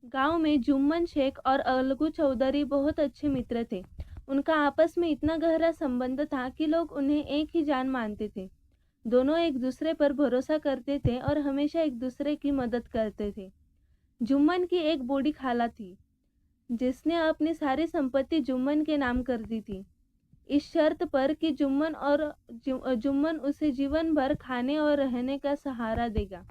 गांव में जुम्मन शेख और अलगू चौधरी बहुत अच्छे मित्र थे। उनका आपस में इतना गहरा संबंध था कि लोग उन्हें एक ही जान मानते थे। दोनों एक दूसरे पर भरोसा करते थे और हमेशा एक दूसरे की मदद करते थे। जुम्मन की एक बूढ़ी खाला थी जिसने अपनी सारी संपत्ति जुम्मन के नाम कर दी थी, इस शर्त पर कि जुम्मन उसे जीवन भर खाने और रहने का सहारा देगा।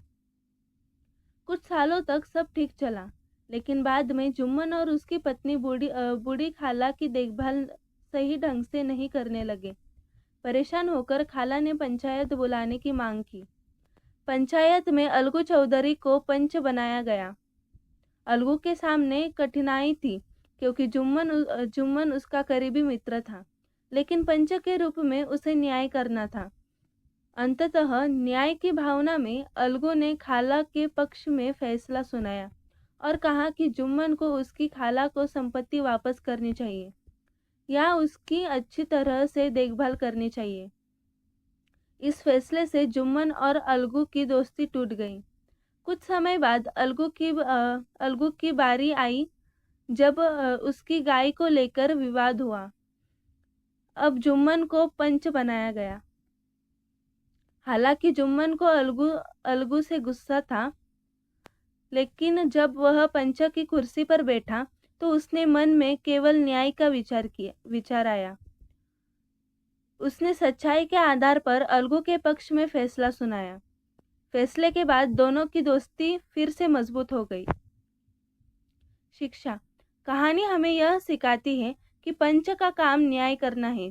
कुछ सालों तक सब ठीक चला, लेकिन बाद में जुम्मन और उसकी पत्नी बूढ़ी खाला की देखभाल सही ढंग से नहीं करने लगे। परेशान होकर खाला ने पंचायत बुलाने की मांग की। पंचायत में अलगू चौधरी को पंच बनाया गया। अलगू के सामने कठिनाई थी क्योंकि जुम्मन उसका करीबी मित्र था, लेकिन पंच के रूप में उसे न्याय करना था। अंततः न्याय की भावना में अलगू ने खाला के पक्ष में फैसला सुनाया और कहा कि जुम्मन को उसकी खाला को संपत्ति वापस करनी चाहिए या उसकी अच्छी तरह से देखभाल करनी चाहिए। इस फैसले से जुम्मन और अलगू की दोस्ती टूट गई। कुछ समय बाद अलगू की बारी आई जब उसकी गाय को लेकर विवाद हुआ। अब जुम्मन को पंच बनाया गया। हालांकि जुम्मन को अलगू से गुस्सा था, लेकिन जब वह पंच की कुर्सी पर बैठा तो उसने मन में केवल न्याय का विचार आया। उसने सच्चाई के आधार पर अलगू के पक्ष में फैसला सुनाया। फैसले के बाद दोनों की दोस्ती फिर से मजबूत हो गई। शिक्षा। कहानी हमें यह सिखाती है कि पंच का काम न्याय करना है,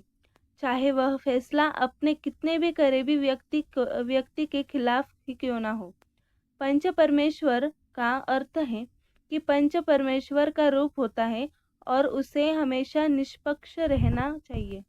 चाहे वह फैसला अपने कितने भी करीबी व्यक्ति के खिलाफ ही क्यों ना हो। पंच परमेश्वर का अर्थ है कि पंच परमेश्वर का रूप होता है और उसे हमेशा निष्पक्ष रहना चाहिए।